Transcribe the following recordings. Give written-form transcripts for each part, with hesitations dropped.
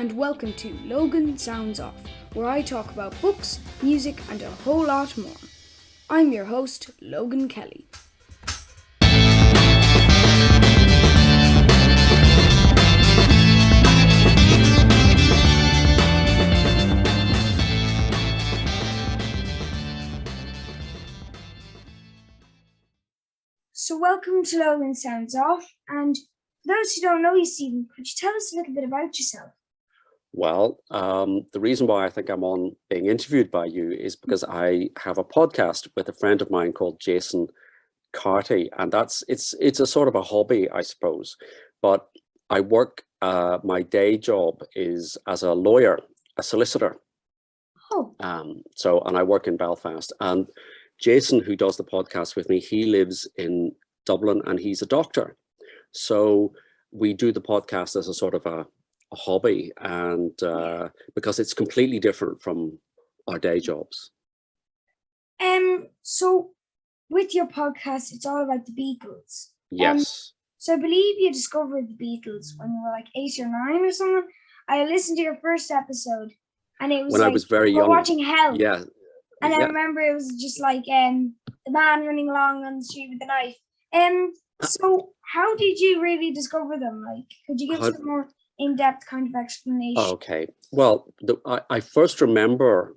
and welcome to Logan Sounds Off, where I talk about books, music, and a whole lot more. I'm your host, Logan Kelly. So welcome to Logan Sounds Off, and for those who don't know you, Steven, could you tell us a little bit about yourself? Well, the reason why I think I'm on being interviewed by you is because I have a podcast with a friend of mine called Jason Carty, and it's a sort of a hobby, I suppose. But I work, my day job is as a lawyer, a solicitor. Oh. And I work in Belfast. And Jason, who does the podcast with me, he lives in Dublin and he's a doctor. So we do the podcast as a sort of a hobby, and because it's completely different from our day jobs. So with your podcast, it's all about the Beatles. Yes. So I believe you discovered the Beatles when you were like 8 or 9 or something. I listened to your first episode, and it was when I was very young. Watching Help. Yeah. And I remember it was just like the man running along on the street with the knife. So how did you really discover them? Like, could you give some more in-depth kind of explanation? Okay. Well, I first remember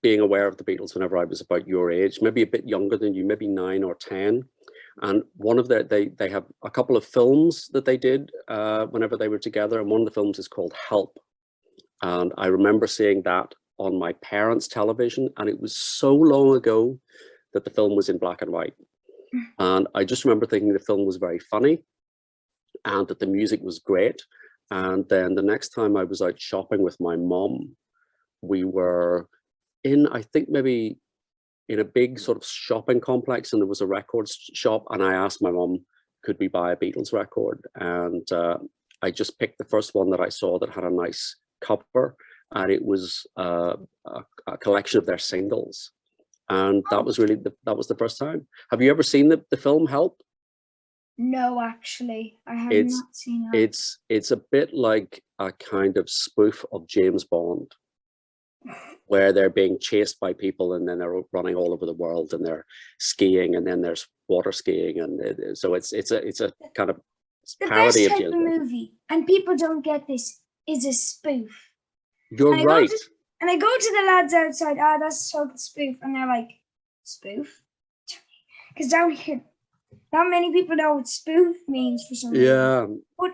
being aware of the Beatles whenever I was about your age, maybe a bit younger than you, maybe 9 or 10. And one of they have a couple of films that they did whenever they were together. And one of the films is called Help. And I remember seeing that on my parents' television. And it was so long ago that the film was in black and white. And I just remember thinking the film was very funny and that the music was great. And then the next time I was out shopping with my mom, we were in, I think maybe in a big sort of shopping complex, and there was a record shop. And I asked my mom, could we buy a Beatles record? And I just picked the first one that I saw that had a nice cover. And it was a collection of their singles. And that was really, that was the first time. Have you ever seen the film Help? No, actually, I have not seen it. It's a bit like a kind of spoof of James Bond, where they're being chased by people and then they're running all over the world and they're skiing and then there's water skiing, and so it's a kind of parody of James Bond. The best type of movie, and people don't get this, is a spoof. You're right. And I go to the lads outside, that's a total spoof, and they're like, spoof? Because down here, not many people know what spoof means for some reason. Yeah. But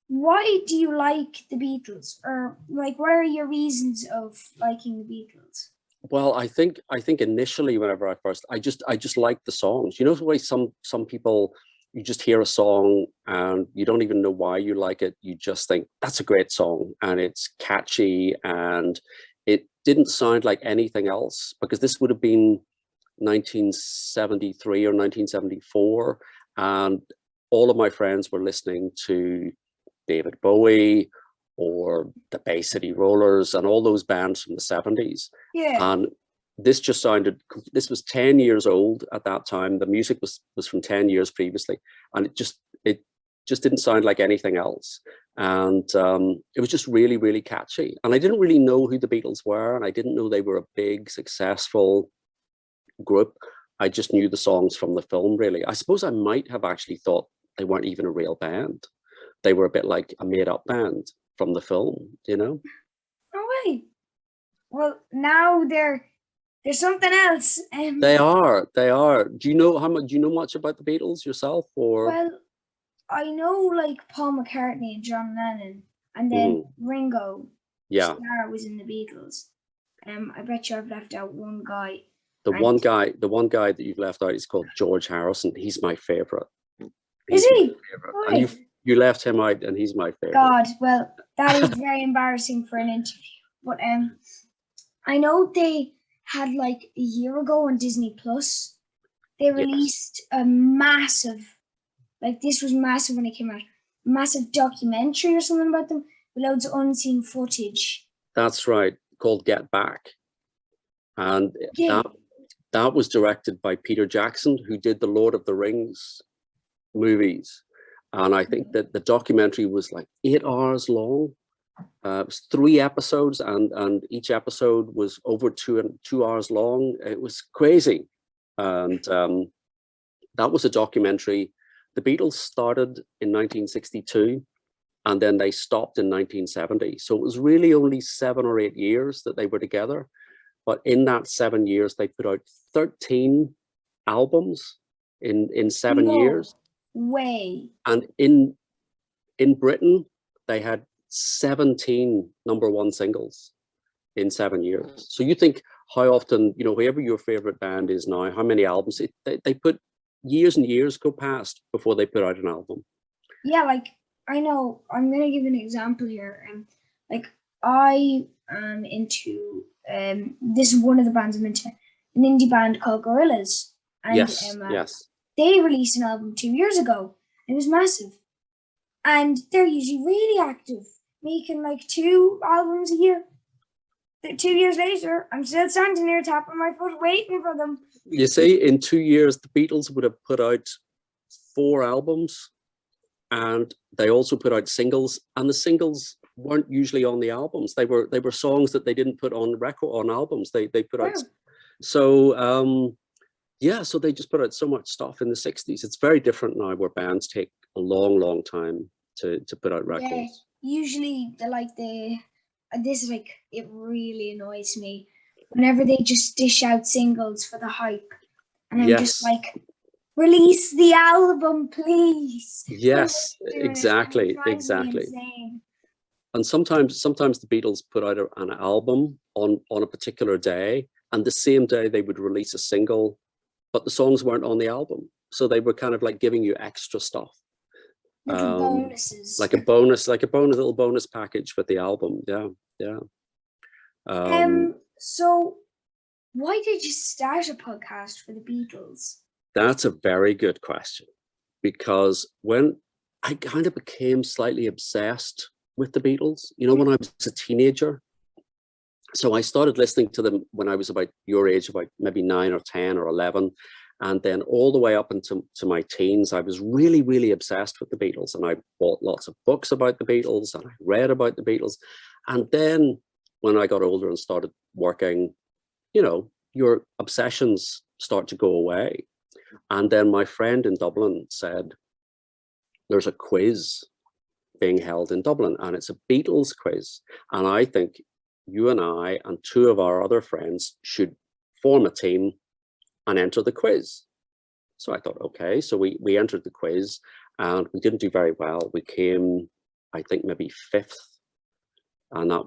why do you like the Beatles? Or like, what are your reasons of liking the Beatles? Well, I think initially, whenever I just liked the songs. You know the way some people, you just hear a song and you don't even know why you like it. You just think that's a great song and it's catchy, and it didn't sound like anything else, because this would have been 1973 or 1974, and all of my friends were listening to David Bowie or the Bay City Rollers and all those bands from the 70s. Yeah. And this just sounded, this was 10 years old at that time. The music was from 10 years previously, and it just didn't sound like anything else. And it was just really, really catchy. And I didn't really know who the Beatles were, and I didn't know they were a big, successful group. I just knew the songs from the film, really. I suppose I might have actually thought they weren't even a real band. They were a bit like a made-up band from the film, you know? Oh, wait. Well, now they're something else. They are. Do you know much about the Beatles yourself, or? Well, I know like Paul McCartney and John Lennon, and then Ringo Starr was in the Beatles. I bet you I've left out one guy. The one guy that you've left out is called George Harrison. He's my favorite. Is he? And you left him out, and he's my favorite. God, well, that is very embarrassing for an interview. But I know they had like a year ago on Disney Plus, they released a massive, like this was massive when it came out, massive documentary or something about them with loads of unseen footage. That's right, called Get Back. And that was directed by Peter Jackson, who did the Lord of the Rings movies. And I think that the documentary was like 8 hours long. It was 3 episodes, and each episode was over 2 hours long. It was crazy. And that was a documentary. The Beatles started in 1962, and then they stopped in 1970. So it was really only 7 or 8 years that they were together. But in that 7 years, they put out 13 albums in 7 years. Way. And in Britain, they had 17 #1 singles in 7 years. So you think how often, whoever your favorite band is now, how many albums, they put years and years go past before they put out an album. Yeah, like, I know, I'm going to give an example here. Like, I am into, this is one of the bands I'm into, an indie band called Gorillaz. And, yes. They released an album 2 years ago. It was massive. And they're usually really active, making like 2 albums a year. 2 years later, I'm still standing here tapping my foot waiting for them. You see, in 2 years, the Beatles would have put out 4 albums, and they also put out singles, and the singles weren't usually on the albums. They were songs that they didn't put on albums. They put out. So so they just put out so much stuff in the 60s. It's very different now, where bands take a long time to put out records. Yeah, usually it really annoys me whenever they just dish out singles for the hype, and I'm just like, release the album, please. Yes, exactly. And sometimes the Beatles put out an album on a particular day, and the same day they would release a single, but the songs weren't on the album. So they were kind of like giving you extra stuff. Bonuses. Like a little bonus package with the album. Yeah. So why did you start a podcast for the Beatles? That's a very good question, because when I kind of became slightly obsessed with the Beatles, when I was a teenager. So I started listening to them when I was about your age, about maybe 9 or 10 or 11. And then all the way up into my teens, I was really, really obsessed with the Beatles. And I bought lots of books about the Beatles, and I read about the Beatles. And then when I got older and started working, your obsessions start to go away. And then my friend in Dublin said, there's a quiz being held in Dublin, and it's a Beatles quiz. And I think you and I and 2 of our other friends should form a team and enter the quiz. So I thought, okay. So we entered the quiz, and we didn't do very well. We came, I think, maybe 5th. And that,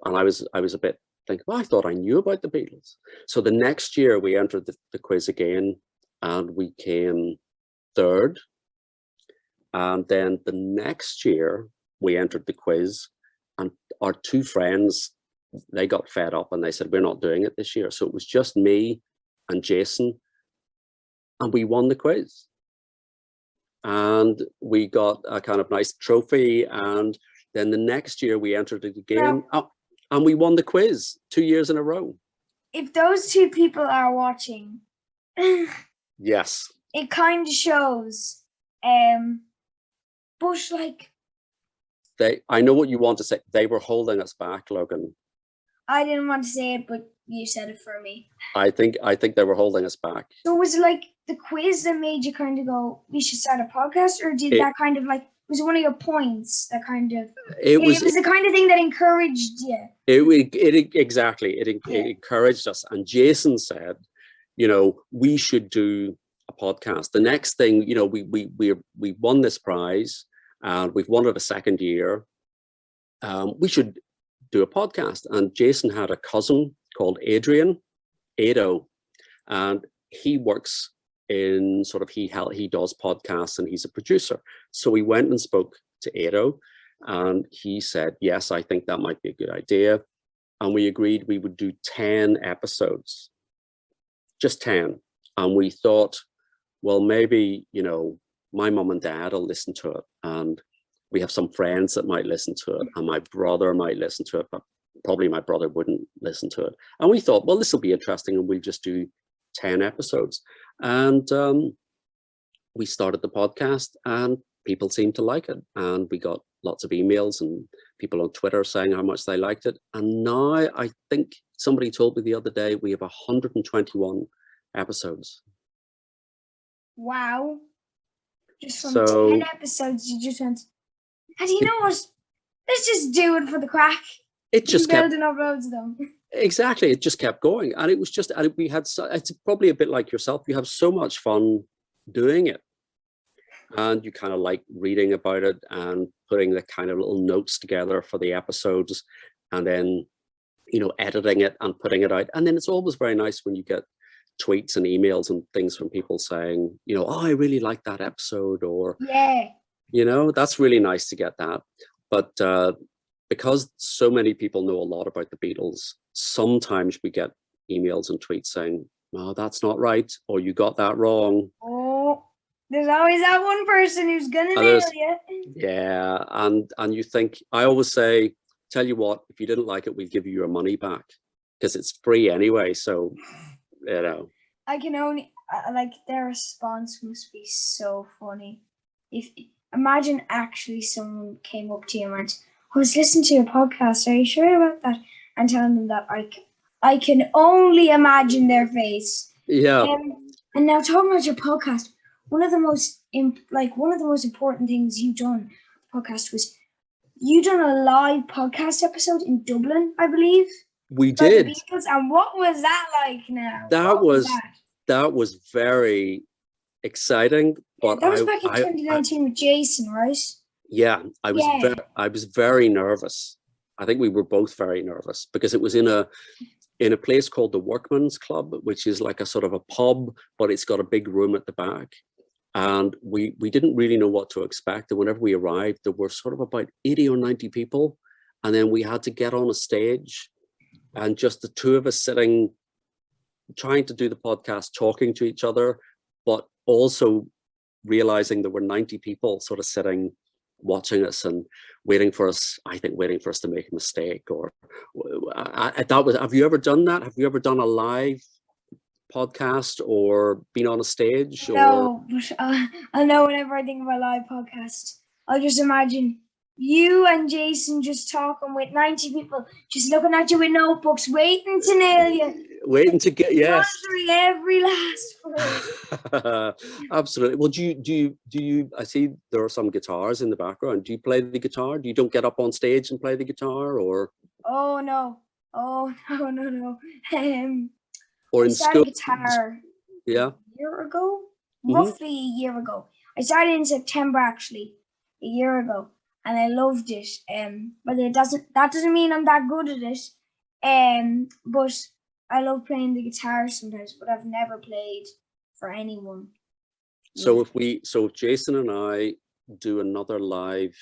and I was a bit thinking, I thought I knew about the Beatles. So the next year we entered the quiz again, and we came 3rd. And then the next year we entered the quiz, and our 2 friends, they got fed up and they said, we're not doing it this year. So it was just me and Jason, and we won the quiz. And we got a kind of nice trophy. And then the next year we entered it again, and we won the quiz 2 years in a row. If those 2 people are watching, yes, it kind of shows. But like, I know what you want to say. They were holding us back, Logan. I didn't want to say it, but you said it for me. I think they were holding us back. So was it like the quiz that made you kind of go, we should start a podcast? Or did that kind of like, was it one of your points that kind of, it was the kind of thing that encouraged you? Exactly. It encouraged us. And Jason said, we should do a podcast. The next thing, we won this prize, and we've won it a 2nd year. We should do a podcast. And Jason had a cousin called Ado, and he works in he does podcasts, and he's a producer. So we went and spoke to Ado, and he said, yes, I think that might be a good idea. And we agreed we would do 10 episodes, just 10. And we thought, well, maybe, my mom and dad will listen to it, and we have some friends that might listen to it, and my brother might listen to it, but probably my brother wouldn't listen to it. And we thought, well, this will be interesting, and we'll just do 10 episodes. And we started the podcast, and people seemed to like it, and we got lots of emails and people on Twitter saying how much they liked it. And now I think somebody told me the other day we have 121 episodes. Wow. Just from So 10 episodes, you just went, and you know what? Let's just do it for the crack. It just kept building up loads of them. Exactly. It just kept going. And it was just, and we had, it's probably a bit like yourself. You have so much fun doing it. And you kind of like reading about it and putting the kind of little notes together for the episodes, and then, you know, editing it and putting it out. And then it's always very nice when you get tweets and emails and things from people saying, you know, oh, I really like that episode, or, Yeah. you know, that's really nice to get that. But because so many people know a lot about the Beatles, sometimes we get emails and tweets saying, no, that's not right, or you got that wrong. Oh, there's always that one person who's gonna nail you. Yeah, and you think, I always say, tell you what, if you didn't like it, we'll give you your money back, because it's free anyway. So, you know. I can only, like, their response must be so funny. If imagine actually someone came up to you and went, I was listening to your podcast, are you sure about that? And telling them that, I can only imagine their face. Yeah. And now talking about your podcast, one of the most important things you've done podcast was you done a live podcast episode in Dublin, I believe. We did. The Beatles, and what was that like now? That was very exciting. But that was back in 2019 with Jason, right? Yeah, I was very nervous. I think we were both very nervous because it was in a place called the Workman's Club, which is like a sort of a pub, but it's got a big room at the back. And we didn't really know what to expect. And whenever we arrived, there were sort of about 80 or 90 people. And then we had to get on a stage, and just the two of us sitting, trying to do the podcast, talking to each other, but also realizing there were 90 people sort of sitting, watching us and waiting for us to make a mistake. Or have you ever done that? Have you ever done a live podcast or been on a stage? No, but I know whenever I think of a live podcast, I'll just imagine you and Jason just talking with 90 people, just looking at you with notebooks, waiting to nail you. Waiting to get, yes. Monitoring every last word. Absolutely. Well, do you, I see there are some guitars in the background. Do you play the guitar? You don't get up on stage and play the guitar, or? Oh, no. Or in school? Guitar a year ago, roughly a year ago. I started in September, actually, a year ago, and I loved it. But that doesn't mean I'm that good at it. But I love playing the guitar sometimes, but I've never played for anyone. So if Jason and I do another live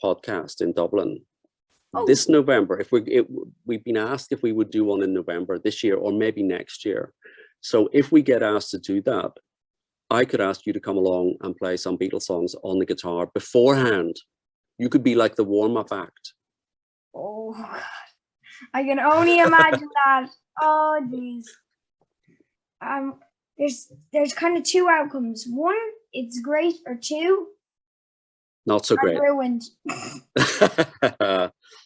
podcast in Dublin this November, we've been asked if we would do one in November this year or maybe next year. So if we get asked to do that, I could ask you to come along and play some Beatles songs on the guitar beforehand. You could be like the warm-up act. Oh, God. I can only imagine that. Oh, geez. There's kind of two outcomes. One, it's great, or two, not so great. Ruined.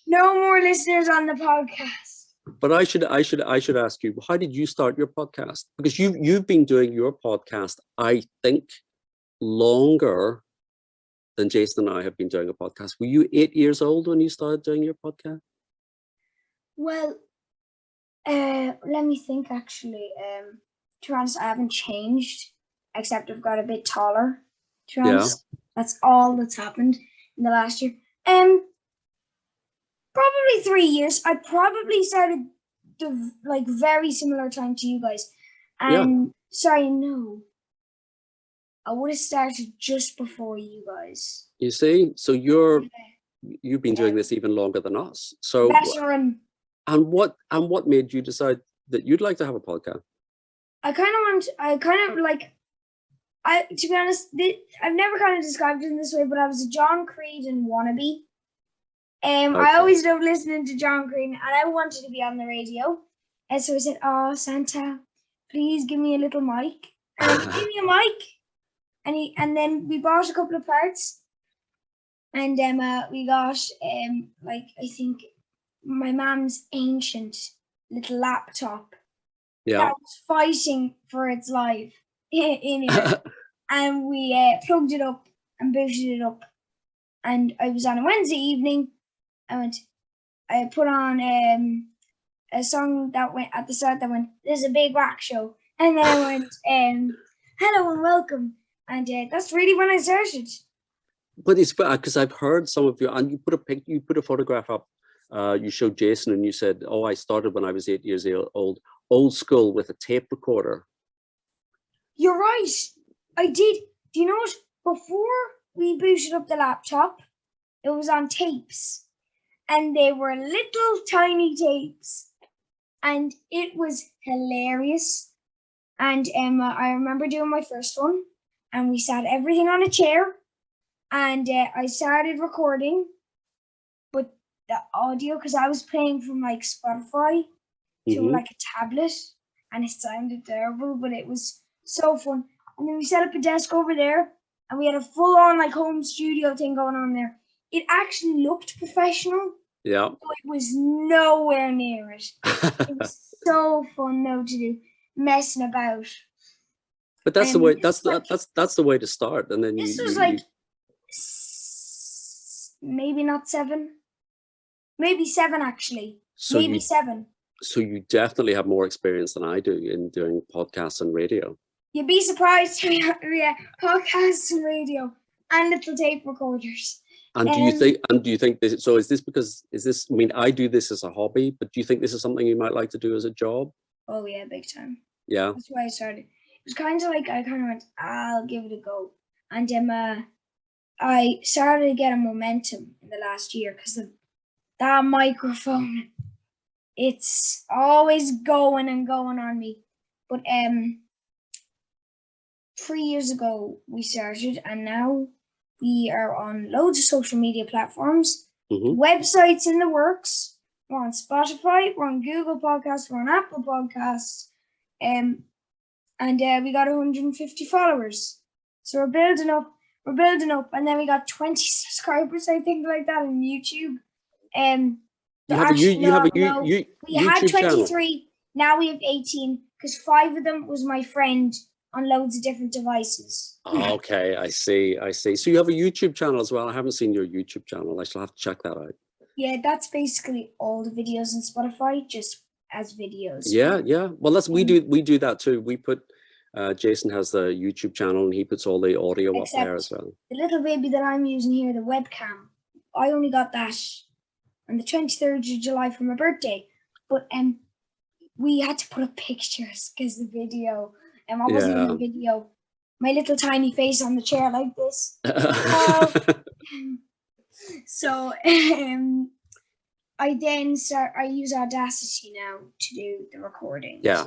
No more listeners on the podcast. But I should ask you, how did you start your podcast? Because you've been doing your podcast, I think, longer than Jason and I have been doing a podcast. Were you 8 years old when you started doing your podcast? Well, let me think, actually. To be honest, I haven't changed, except I've got a bit taller. To be honest, that's all that's happened in the last year. Probably 3 years. I probably started very similar time to you guys. And sorry, no. I would have started just before you guys. You see, so you've been doing this even longer than us. So veteran. And what made you decide that you'd like to have a podcast? To be honest, I've never kind of described it in this way, but I was a John Creedon wannabe. I always loved listening to John Creedon, and I wanted to be on the radio. And so I said, "Oh, Santa, please give me a little mic." And he gave me a mic, and then we bought a couple of parts, And we got like, I think my mom's ancient little laptop Yeah. that was fighting for its life in it. And we plugged it up and booted it up. And I was on a Wednesday evening. I put on a song that went at the start that went, "There's a big rock show." And then I went, "Hello and welcome." And that's really when I started. But it's because I've heard some of you, and you put a photograph up. You showed Jason, and you said, "Oh, I started when I was 8 years old school with a tape recorder." You're right. I did. Do you know what? Before we booted up the laptop, it was on tapes, and they were little tiny tapes, and it was hilarious. And I remember doing my first one, and we sat everything on a chair, and I started recording, but the audio, because I was playing from like Spotify to like a tablet, and it sounded terrible, but it was so fun. And then we set up a desk over there, and we had a full-on like home studio thing going on there. It actually looked professional. Yeah. But it was nowhere near it. It was so fun though to do, messing about. But that's the way. That's the way to start. And then this was like maybe not 7, maybe 7 actually. So maybe 7. So you definitely have more experience than I do in doing podcasts and radio. You'd be surprised. Yeah, podcasts and radio and little tape recorders. And do you think this? So is this? I mean, I do this as a hobby, but do you think this is something you might like to do as a job? Oh yeah, big time. Yeah. That's why I started. It was kind of like I kind of went, I'll give it a go, and I started to get a momentum in the last year because of that microphone. It's always going and going on me. But 3 years ago we started, and now we are on loads of social media platforms. Websites in the works. We're on Spotify, we're on Google Podcasts, we're on Apple Podcasts, and we got 150 followers. So we're building up, and then we got 20 subscribers, I think, like that, on YouTube. We had YouTube 23 channel. Now we have 18, because 5 of them was my friend on loads of different devices. Okay, I see. So you have a YouTube channel as well. I haven't seen your YouTube channel. I shall have to check that out. Yeah, that's basically all the videos on Spotify, just as videos. Yeah. Well, we do that too. We put Jason has the YouTube channel, and he puts all the audio up there as well. The little baby that I'm using here, the webcam, I only got that on the 23rd of July for my birthday. But we had to put up pictures because the video, I wasn't in the video. My little tiny face on the chair like this. So I use Audacity now to do the recordings. Yeah.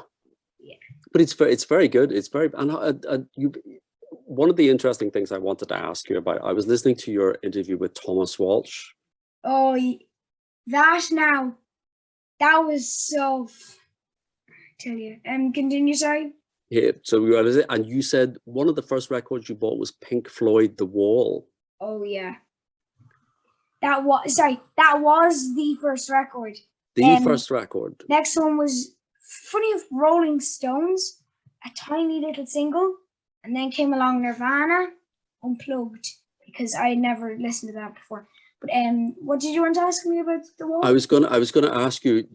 But it's very good. It's very, and one of the interesting things I wanted to ask you about, I was listening to your interview with Thomas Walsh. Oh, that was so, tell you, continue, sorry. Yeah, so and you said one of the first records you bought was Pink Floyd, The Wall. Oh yeah. That was the first record. First record. Next one was funny of Rolling Stones, a tiny little single, and then came along Nirvana, Unplugged, because I had never listened to that before. But what did you want to ask me about The Wall? I was gonna ask you,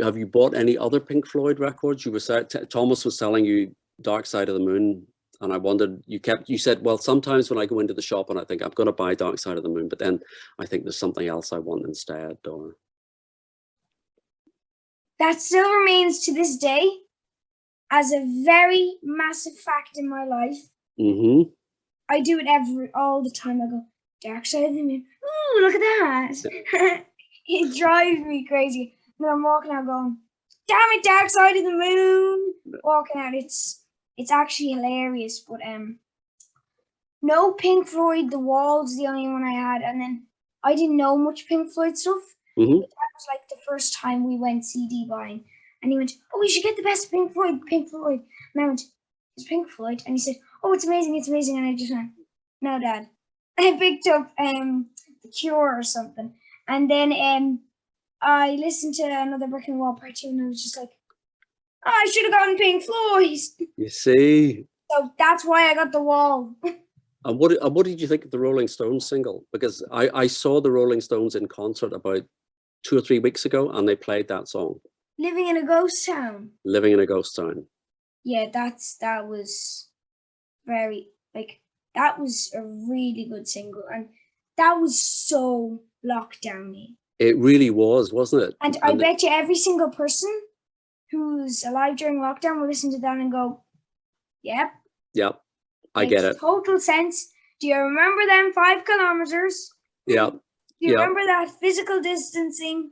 have you bought any other Pink Floyd records? You were Thomas was selling you Dark Side of the Moon, and I wondered, you said, well, sometimes when I go into the shop and I think I'm going to buy Dark Side of the Moon, but then I think there's something else I want instead. Or that still remains to this day as a very massive fact in my life. I do it all the time. I go, Dark Side of the Moon. Ooh, look at that. It drives me crazy. When I'm walking out going, damn it, Dark Side of the Moon. Walking out, it's actually hilarious. But no Pink Floyd, The Wall's the only one I had. And then I didn't know much Pink Floyd stuff. But that was like the first time we went CD buying. And he went, oh, we should get the best Pink Floyd. And I went, it's Pink Floyd. And he said, oh, it's amazing. And I just went, no, Dad, I picked up The Cure or something, and then I listened to Another Brick in the Wall Part 2, and I was just like, oh, I should have gotten Pink Floyd. You see. So that's why I got The Wall. And what did you think of the Rolling Stones single? Because I saw the Rolling Stones in concert about 2 or 3 weeks ago, and they played that song, Living in a Ghost Town. Living in a Ghost Town. Yeah, that was very, like, that was a really good single, and that was so lockdowny. It really was, wasn't it? And I bet you every single person who's alive during lockdown will listen to that and go, yep. Yeah, I get it. Total sense. Do you remember them 5 kilometers? Yeah. Do you remember that physical distancing?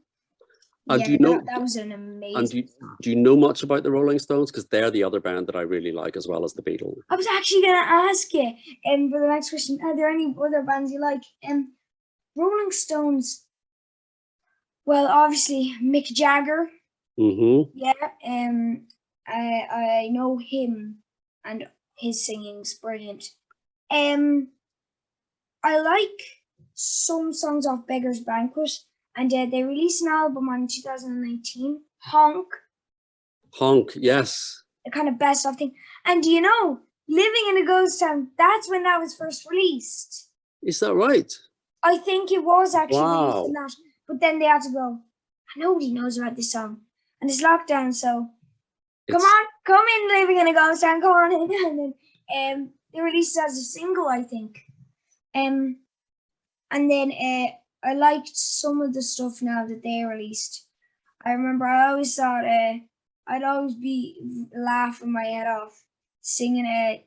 And do you know that was an amazing. And do you know much about the Rolling Stones? Because they're the other band that I really like, as well as the Beatles. I was actually going to ask you, for the next question, are there any other bands you like? Rolling Stones. Well, obviously Mick Jagger. Mm-hmm. Yeah. I know him, and his singing's brilliant. I like some songs off Beggar's Banquet, and they released an album on 2019, Honk. Honk, yes. The kind of best of thing. And do you know, Living in a Ghost Town, that's when that was first released. Is that right? I think it was actually released in Wow. that. But then they had to go, nobody knows about this song. And it's lockdown, so come in, Living in a Ghost Town, come on in. And then they released it as a single, I think. And then I liked some of the stuff now that they released. I remember I always thought I'd always be laughing my head off singing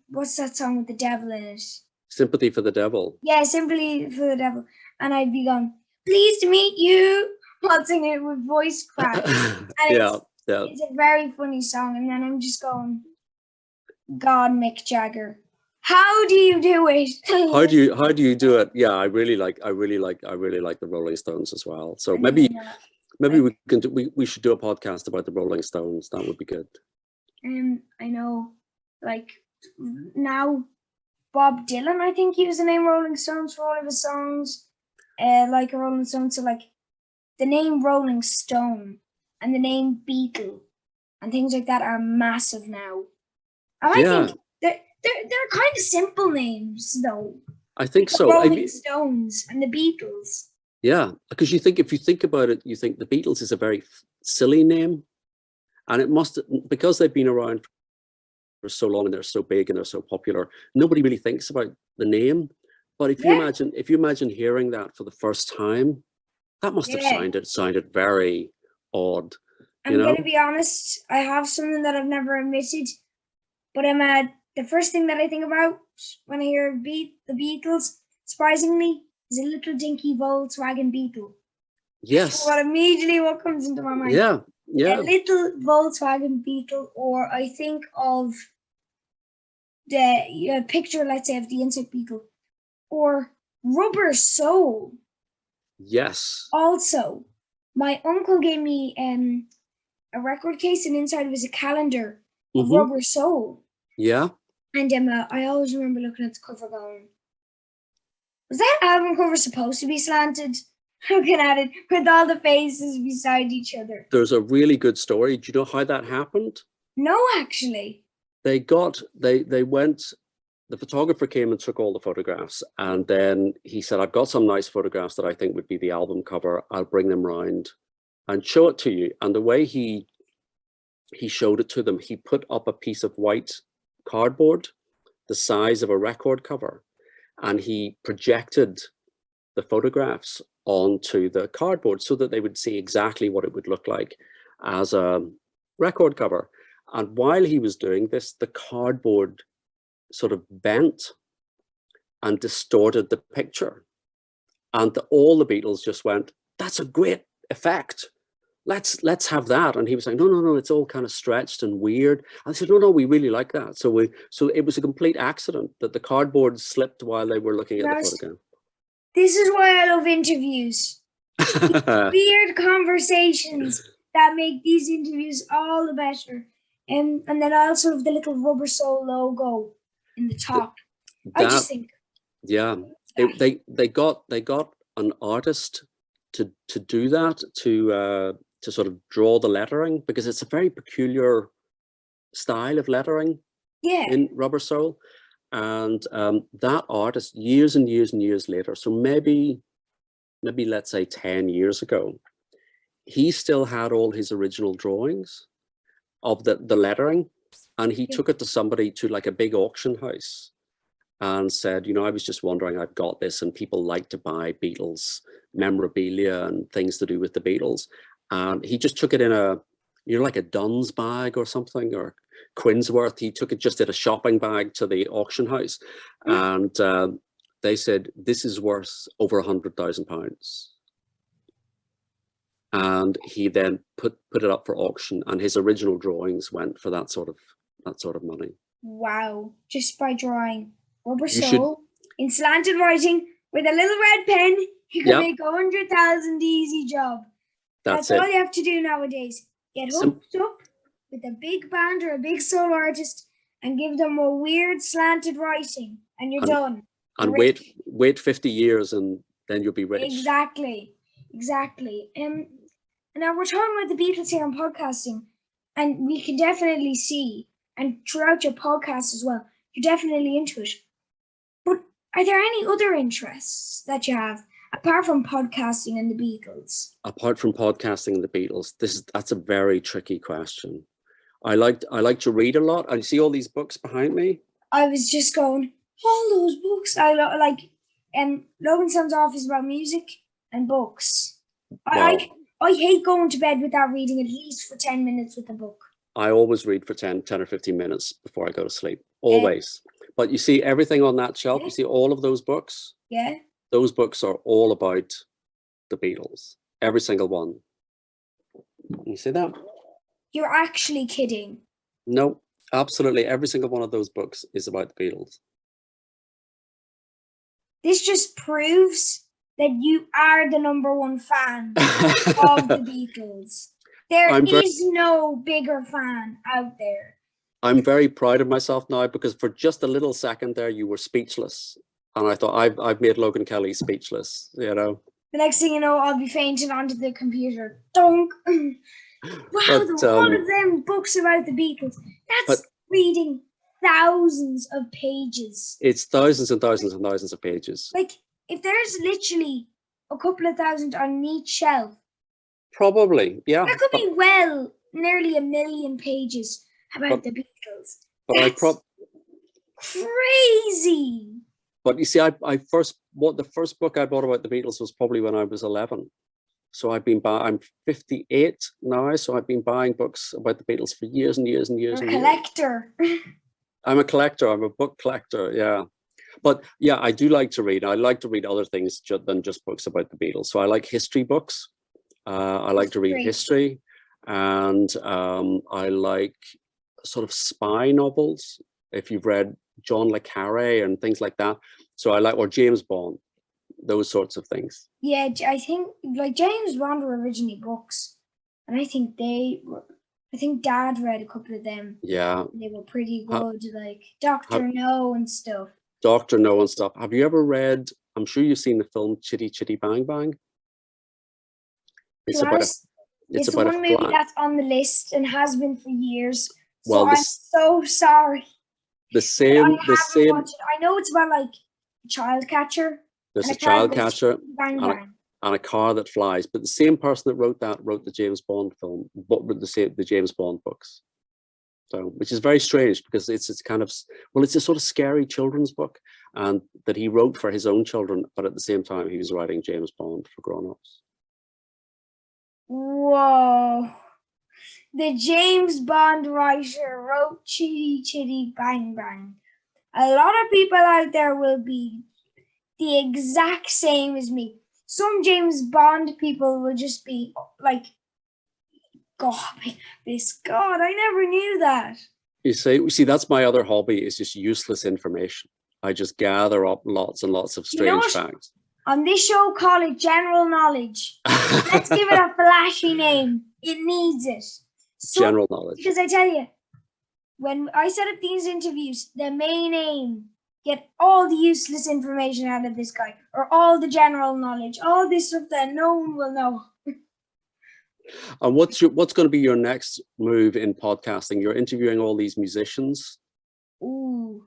what's that song with the devil in it? Sympathy for the Devil. Yeah, Sympathy for the Devil. And I'd be going, pleased to meet you, while singing it with voice crack. And it's a very funny song. And then I'm just going, God, Mick Jagger, how do you do it? How do you do it? Yeah, I really like the Rolling Stones as well. So maybe we should do a podcast about the Rolling Stones. That would be good. I know, like, now Bob Dylan, I think he was the name Rolling Stones for all of his songs. Like a Rolling Stone, so like the name Rolling Stone and the name Beatle and things like that are massive now. And I think they're kind of simple names, though. I think like so. Rolling Stones and the Beatles. Yeah, because if you think about it, you think the Beatles is a very silly name, and it must, because they've been around for so long and they're so big and they're so popular, nobody really thinks about the name. But if you imagine hearing that for the first time, that must have sounded very odd. I'm going to be honest, I have something that I've never admitted, but the first thing that I think about when I hear the Beatles, surprisingly, is a little dinky Volkswagen Beetle. Yes. That's what comes into my mind. Yeah. A little Volkswagen Beetle, or I think of the picture, let's say, of the insect beetle, or Rubber Soul. Yes. Also, my uncle gave me a record case, and inside was a calendar of Rubber Soul. Yeah. And I always remember looking at the cover going, was that album cover supposed to be slanted? Looking at it with all the faces beside each other. There's a really good story. Do you know how that happened? No, actually. They went, the photographer came and took all the photographs, and then he said, I've got some nice photographs that I think would be the album cover. I'll bring them round and show it to you. And the way he showed it to them, he put up a piece of white cardboard the size of a record cover, and he projected the photographs onto the cardboard so that they would see exactly what it would look like as a record cover. And while he was doing this, the cardboard sort of bent and distorted the picture. And all the Beatles just went, that's a great effect. Let's have that. And he was like, no, it's all kind of stretched and weird. And I said, no, we really like that. So it was a complete accident that the cardboard slipped while they were looking at the photograph. This is why I love interviews. Weird conversations that make these interviews all the better. And then I also have the little Rubber Soul logo in the top. I just think Yeah, they got an artist to do that, to sort of draw the lettering, because it's a very peculiar style of lettering Yeah. in Rubber Soul. And that artist, years and years and years later, so maybe let's say 10 years ago, he still had all his original drawings of the lettering, and he took it to somebody, to like a big auction house, and said, I was just wondering, I've got this, and people like to buy Beatles memorabilia and things to do with the Beatles. And he just took it in a, like a Dunn's bag or something, or Quinsworth. He took it just in a shopping bag to the auction house, and they said, this is worth over £100,000. And he then put it up for auction, and his original drawings went for that sort of money. Wow! Just by drawing Rubber Soul in slanted writing with a little red pen, you can make 100,000 easy job. That's all you have to do nowadays. Get hooked up with a big band or a big solo artist, and give them a weird slanted writing, and you're done. And wait 50 years, and then you'll be rich. Exactly. And now we're talking about the Beatles here on podcasting, and we can definitely see, and throughout your podcast as well, you're definitely into it. But are there any other interests that you have apart from podcasting and the Beatles? Apart from podcasting and the Beatles, that's a very tricky question. I like to read a lot. I see all these books behind me. I was just going, all those books. I like, Logan Sounds Off is about music and books. Wow. I hate going to bed without reading at least for 10 minutes with a book. I always read for 10 or 15 minutes before I go to sleep. Always. But you see everything on that shelf, you see all of those books? Yeah. Those books are all about the Beatles. Every single one. You see that? You're actually kidding. No, absolutely. Every single one of those books is about the Beatles. This just proves that you are the #1 fan of the Beatles. There is no bigger fan out there. I'm very proud of myself now, because for just a little second there, you were speechless. And I thought, I've made Logan Kelly speechless, The next thing you know, I'll be fainting onto the computer. Donk. Wow, all of them books about the Beatles. That's reading thousands of pages. It's thousands and thousands and thousands of pages. Like, if there's literally a couple of thousand on each shelf. Probably, yeah. That could be nearly 1 million pages about the Beatles. But That's crazy. But you see, the first book I bought about the Beatles was probably when I was 11. So I'm 58 now, so I've been buying books about the Beatles for years and years and years. You're a collector. I'm a collector. I'm a book collector, yeah. But yeah, I do like to read. I like to read other things than just books about the Beatles. So I like history books. I like to read history, and I like sort of spy novels. If you've read John le Carré and things like that. So I like, or James Bond, those sorts of things. Yeah, I think like James Bond were originally books, and I think Dad read a couple of them. Yeah, they were pretty good, like Dr. No and stuff. Dr. No and stuff. Have you ever read? I'm sure you've seen the film Chitty Chitty Bang Bang. It's the one movie that's on the list and has been for years. So I'm so sorry. The same. I know it's about like a child catcher. There's a child catcher and a car that flies. But the same person that wrote the James Bond film, but with the James Bond books. So, which is very strange, because it's a sort of scary children's book, and that he wrote for his own children, but at the same time he was writing James Bond for grown-ups. Whoa. The James Bond writer wrote Chitty Chitty Bang Bang. A lot of people out there will be the exact same as me. Some James Bond people will just be like, God, I never knew that. You see, that's my other hobby, is just useless information. I just gather up lots and lots of strange facts. On this show, call it general knowledge. Let's give it a flashy name. It needs it. General knowledge. Because I tell you, when I set up these interviews, the main aim get all the useless information out of this guy, or all the general knowledge, all this stuff that no one will know. And what's going to be your next move in podcasting? You're interviewing all these musicians. Ooh,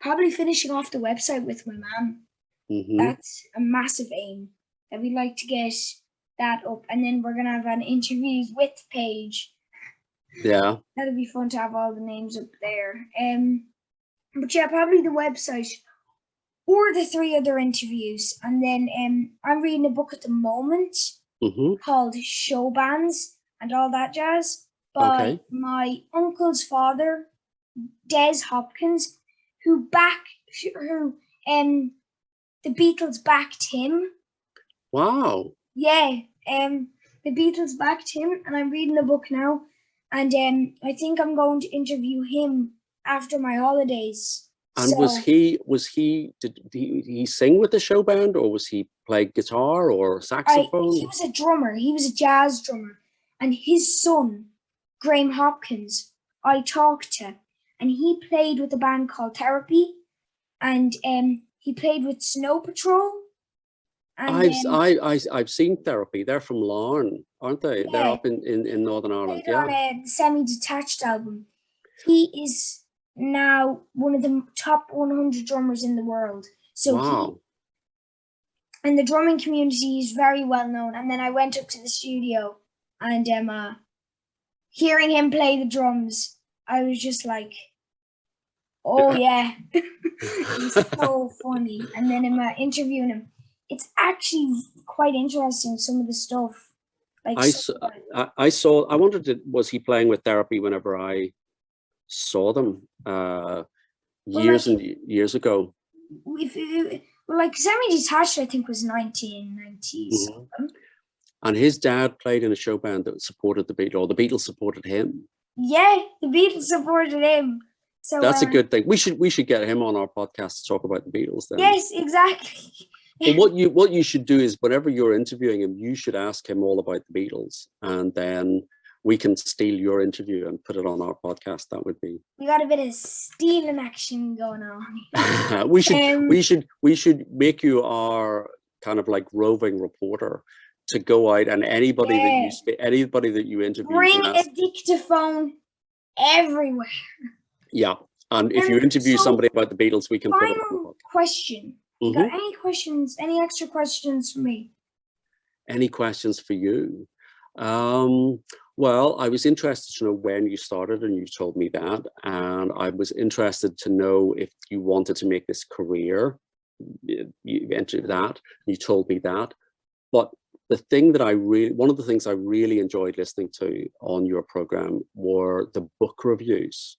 probably finishing off the website with my mom. That's a massive aim that we'd like to get that up, and then we're gonna have an interviews with page. Yeah, that'll be fun to have all the names up there. But yeah, probably the website or the 3 other interviews, and then I'm reading a book at the moment called Show Bands and All That Jazz by my uncle's father, Des Hopkins, who the Beatles backed him. Wow. Yeah, the Beatles backed him, and I'm reading the book now, and I think I'm going to interview him after my holidays. And so, did he sing with the show band, or was he play guitar or saxophone? He was a drummer. He was a jazz drummer, and his son, Graham Hopkins, I talked to, and he played with a band called Therapy, and he played with Snow Patrol. And I've seen Therapy. They're from Larne, aren't they? Yeah. They're up in Northern Ireland. Yeah, on a Semi-Detached album. He is now one of the top 100 drummers in the world. So wow. And the drumming community is very well known. And then I went up to the studio, and hearing him play the drums, I was just like, oh yeah. He's so funny. And then I'm interviewing him. It's actually quite interesting, some of the stuff. Like I wondered, was he playing with Therapy whenever I saw them years and years ago? Like Semi-Detached, I think, was 1990s. And his dad played in a show band that supported the Beatles, or the Beatles supported him. Yeah, the Beatles supported him. So that's a good thing. We should get him on our podcast to talk about the Beatles then. Yes, exactly. But what you should do is, whenever you're interviewing him, you should ask him all about the Beatles, and then we can steal your interview and put it on our podcast. That would be. We got a bit of stealing action going on. we should make you our kind of like roving reporter to go out, and anybody that you interview, bring a dictaphone everywhere. Yeah, and if you interview somebody about the Beatles, we can put it on the podcast. Question. You got any questions? Any extra questions for me? Any questions for you? Well, I was interested to know when you started, and you told me that. And I was interested to know if you wanted to make this career. You entered that. You told me that. But the thing that one of the things I really enjoyed listening to on your program were the book reviews.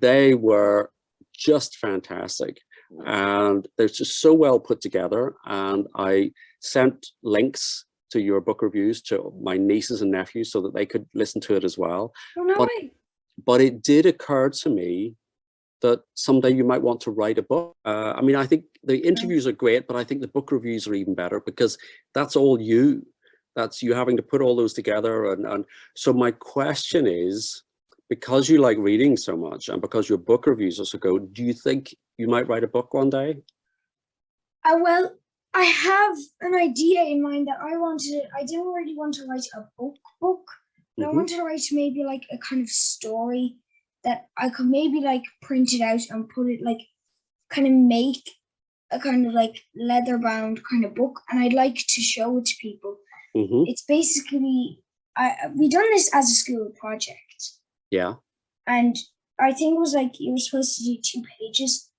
They were just fantastic. And they're just so well put together. And I sent links to your book reviews to my nieces and nephews so that they could listen to it as well. Oh, no way. But it did occur to me that someday you might want to write a book. I mean, I think the interviews are great, but I think the book reviews are even better, because that's all you. That's you having to put all those together. And so my question is, because you like reading so much, and because your book reviews are so good, do you think you might write a book one day? Well, I have an idea in mind that I didn't really want to write a book, but I wanted to write maybe like a kind of story that I could maybe like print it out and put it like, kind of make a kind of like leather bound kind of book, and I'd like to show it to people. It's basically, we done this as a school project. Yeah. And I think it was like, you were supposed to do 2 pages.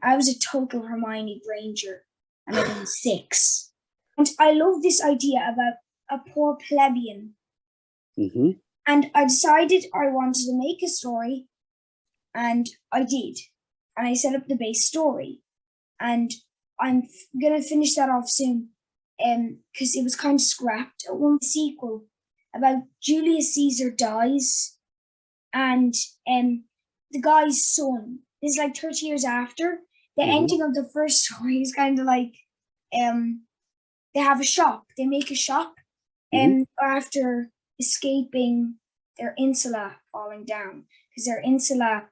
I was a total Hermione Granger, and I did 6. And I love this idea about a poor plebeian. And I decided I wanted to make a story, and I did. And I set up the base story. And I'm going to finish that off soon, because it was kind of scrapped. I want a sequel about Julius Caesar dies, and the guy's son. This is like 30 years after. The ending of the first story is kind of like, they have a shop. They make a shop after escaping their insula falling down. Because their insula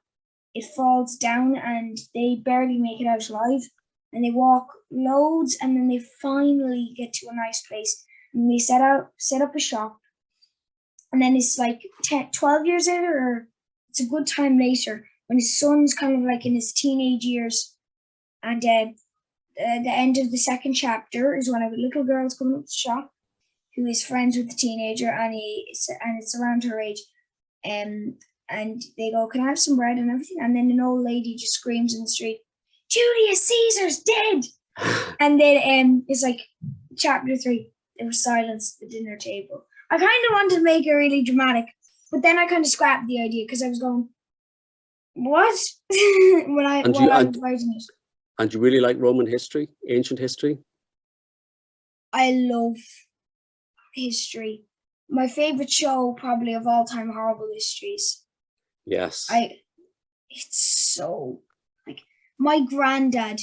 it falls down and they barely make it out alive. And they walk loads, and then they finally get to a nice place. And they set up a shop. And then it's like 12 years later, or it's a good time later, when his son's kind of like in his teenage years. And the end of the second chapter is when a little girl's coming up to the shop who is friends with the teenager, and it's around her age. And they go, "Can I have some bread?" and everything. And then an old lady just screams in the street, "Julius Caesar's dead!" And then it's like chapter 3. There was silence at the dinner table. I kind of wanted to make it really dramatic, but then I kind of scrapped the idea because I was going, "What?" while I was writing it. And you really like Roman history, ancient history? I love history. My favorite show, probably of all time, Horrible Histories. Yes. It's so, like, my granddad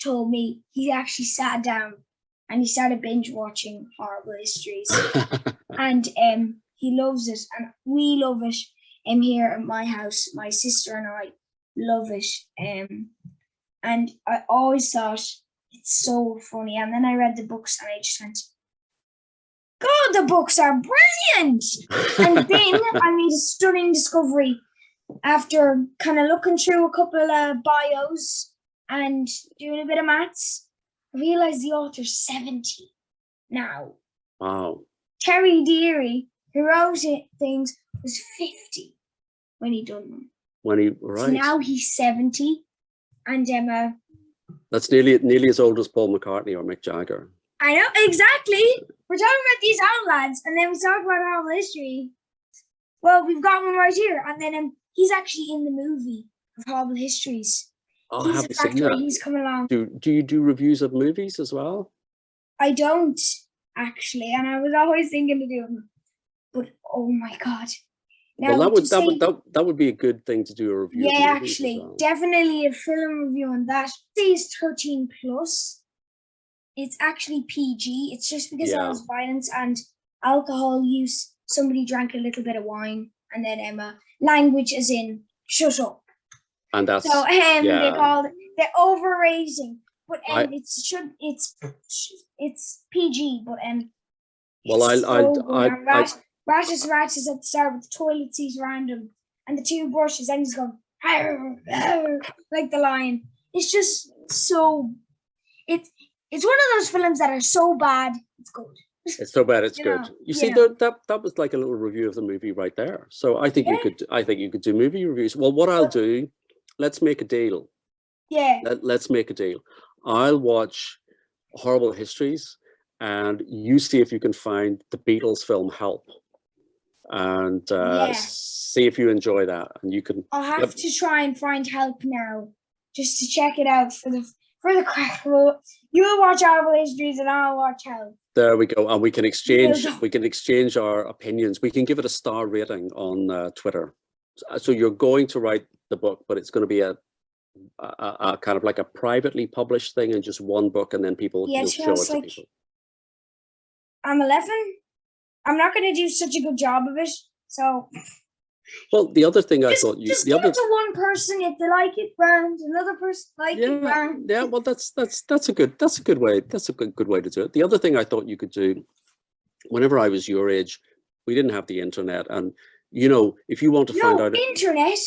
told me he actually sat down and he started binge watching Horrible Histories. And he loves it, and we love it here at my house. My sister and I love it. And I always thought it's so funny. And then I read the books and I just went, "God, the books are brilliant!" And then I made a stunning discovery after kind of looking through a couple of bios and doing a bit of maths. I realised the author's 70 now. Wow. Terry Deary, who wrote things, was 50 when he done them. Right. So now he's 70. And that's nearly as old as Paul McCartney or Mick Jagger. I know, exactly. We're talking about these old lads, and then we talk about Horrible History. Well, we've got one right here, and then he's actually in the movie of Horrible Histories. Oh, I haven't seen that. He's coming along. Do you do reviews of movies as well? I don't, actually, and I was always thinking to do them, but oh my god. Now, well, that would be a good thing to do a review. Yeah, actually, definitely a film review on that. It's 13 plus. It's actually PG. It's just because there was violence and alcohol use. Somebody drank a little bit of wine, and then language as in shut up. And that's so they called the overrating, but it's PG, but Rattus at the start with the toilet seat random and the 2 brushes, and he's going like the lion. It's just so it's one of those films that are so bad it's good. It's so bad it's good. You see, that was like a little review of the movie right there. So I think you could do movie reviews. Well, what I'll do, let's make a deal. Yeah. Let's make a deal. I'll watch Horrible Histories, and you see if you can find the Beatles film Help. And see if you enjoy that, and you can. I'll have to try and find Help now, just to check it out for the crack. You'll watch Horrible Histories, and I'll watch Help. There we go, and we can exchange. We can exchange our opinions. We can give it a star rating on Twitter. So you're going to write the book, but it's going to be a kind of like a privately published thing, and just one book, and then people will show it to people. I'm 11. I'm not going to do such a good job of it, so. Well, the other thing I thought just give it to one person if they like it, brand. Another person like it, brand. Yeah. Well, that's a good way. That's a good way to do it. The other thing I thought you could do, whenever I was your age, we didn't have the internet, and if you want to find out internet.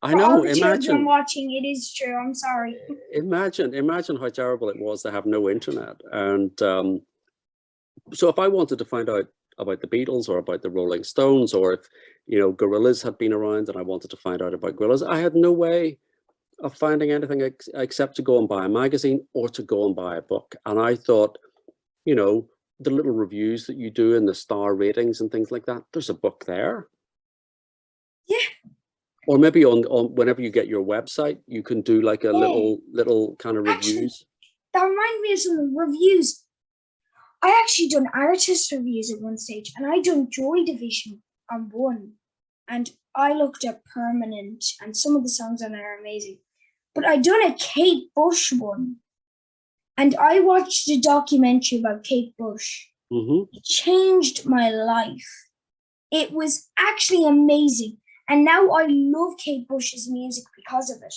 I know. Imagine. I'm watching. It is true. I'm sorry. Imagine how terrible it was to have no internet, and so if I wanted to find out about the Beatles or about the Rolling Stones, or if Gorillaz had been around and I wanted to find out about Gorillaz, I had no way of finding anything except to go and buy a magazine or to go and buy a book. And I thought, the little reviews that you do and the star ratings and things like that, there's a book there. Yeah. Or maybe on whenever you get your website, you can do like a little kind of reviews. That reminds me of some reviews. I actually done artist reviews at one stage, and I done Joy Division on one, and I looked at Permanent, and some of the songs on there are amazing. But I done a Kate Bush one, and I watched a documentary about Kate Bush. Mm-hmm. It changed my life. It was actually amazing, And now I love Kate Bush's music because of it.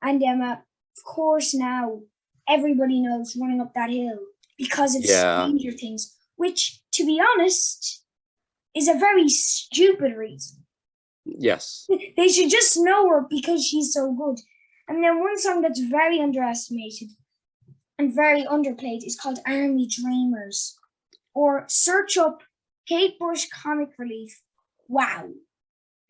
And of course now everybody knows Running Up That Hill because of Stranger Things, which, to be honest, is a very stupid reason. Yes. They should just know her because she's so good. And then one song that's very underestimated and very underplayed is called Army Dreamers. Or search up Kate Bush Comic Relief. Wow.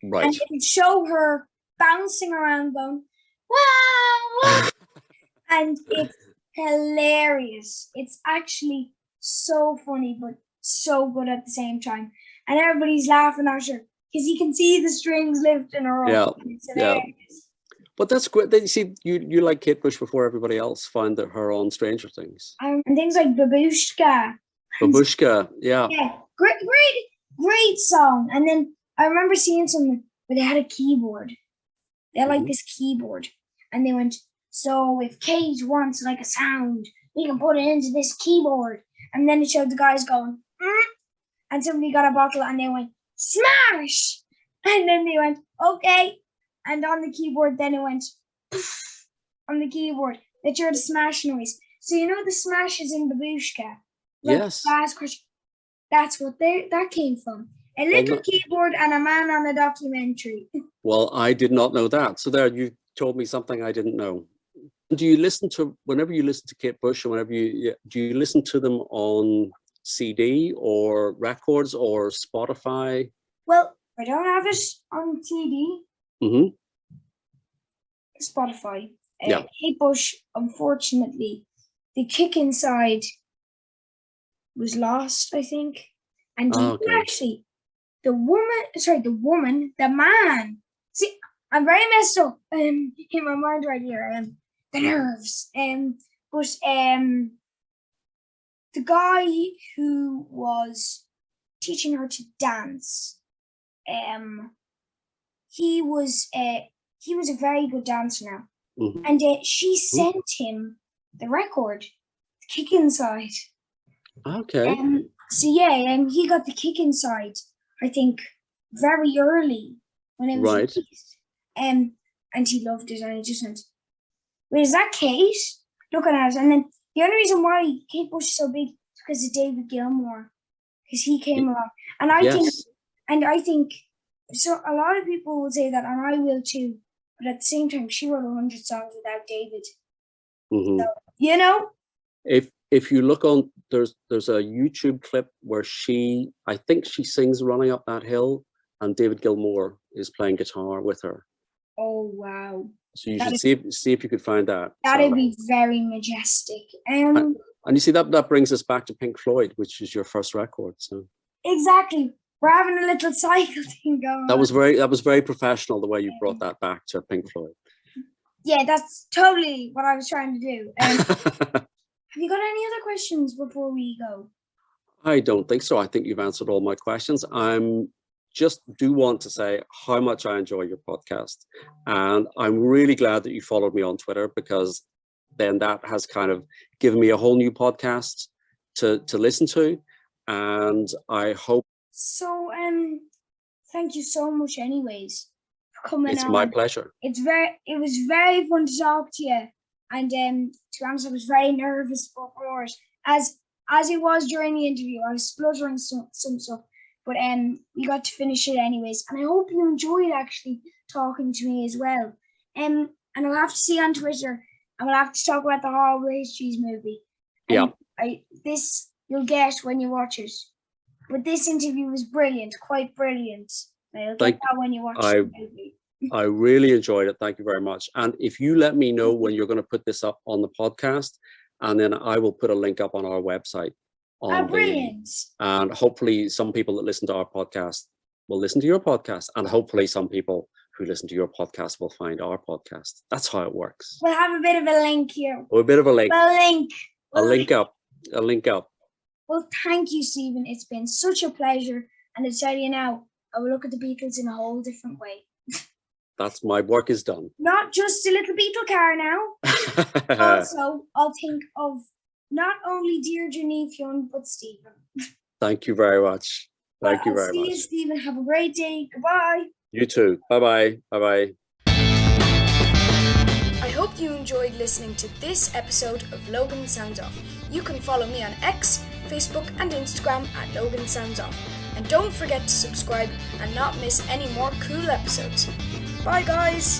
Right. And it can show her bouncing around going, wow. And it's hilarious. It's actually so funny, but so good at the same time. And everybody's laughing at her because you can see the strings lifting her up. Yeah. It's hilarious. But that's great. Then you see, you like Kate Bush before everybody else found her on Stranger Things. And things like Babushka. Babushka, yeah. Yeah, great song. And then I remember seeing something where they had a keyboard. They had like this keyboard. And they went, so if Kate wants like a sound, we can put it into this keyboard. And then it showed the guys going, and somebody got a bottle and they went, smash! And then they went, okay. And on the keyboard, then it went, poof, on the keyboard. That you're the smash noise. So you know the smashes in Babushka? Like Yes. Glass Crush. That's what that came from. A little keyboard and a man on a documentary. Well, I did not know that. So there, you told me something I didn't know. Do you listen to, whenever you listen to Kate Bush, or whenever do you listen to them on CD or records or Spotify? Well, I don't have it on CD. Spotify. Kate Bush, unfortunately, the kick inside was lost, I think. And actually, the man. See, I'm very messed up in my mind right here. The nerves. But the guy who was teaching her to dance, he was a very good dancer now. And she sent him the record, the kick inside. Okay. So yeah, he got the kick inside, I think, very early when it was released. And he loved it, and he just went, wait, is that Kate? Looking at it. And then the only reason why Kate Bush is so big is because of David Gilmour, because he came along. And I think so a lot of people would say that, and I will too, but at the same time, she wrote 100 songs without David. So, you know? If you look on, there's a YouTube clip where I think she sings Running Up That Hill, and David Gilmour is playing guitar with her. Oh, wow. So you should see if you could find that. That'd be very majestic. And you see, that brings us back to Pink Floyd, which is your first record. So exactly. We're having a little cycle thing going on. That was very professional, the way you brought that back to Pink Floyd. Yeah, that's totally what I was trying to do. Have you got any other questions before we go? I don't think so. I think you've answered all my questions. I'm just do want to say how much I enjoy your podcast. And I'm really glad that you followed me on Twitter, because then that has kind of given me a whole new podcast to listen to. And I hope. So, thank you so much anyways for coming on. It's my pleasure. It was very fun to talk to you. And to be honest, I was very nervous before it. As it was during the interview, I was spluttering some stuff. But we got to finish it anyways. And I hope you enjoyed actually talking to me as well. And I'll have to see you on Twitter. And we'll have to talk about the Horrible Histories movie. And this you'll get when you watch it. But this interview was brilliant, quite brilliant. You'll get that when you watch the movie. I really enjoyed it. Thank you very much. And if you let me know when you're going to put this up on the podcast, and then I will put a link up on our website. Brilliant. And hopefully some people that listen to our podcast will listen to your podcast. And hopefully some people who listen to your podcast will find our podcast. That's how it works. We'll have a bit of a link here. Oh, a bit of a link. A link up. Well, thank you, Stephen. It's been such a pleasure. And to tell you now, I will look at the Beatles in a whole different way. That's my work is done. Not just a little Beatle car now. Also, I'll think of not only dear Janine, but Stephen. Thank you very much. Thank you very much. See you, Stephen. Have a great day. Goodbye. You too. Bye-bye. Bye-bye. I hope you enjoyed listening to this episode of Logan Sounds Off. You can follow me on X, Facebook and Instagram at Logan Sounds Off. And don't forget to subscribe and not miss any more cool episodes. Bye guys!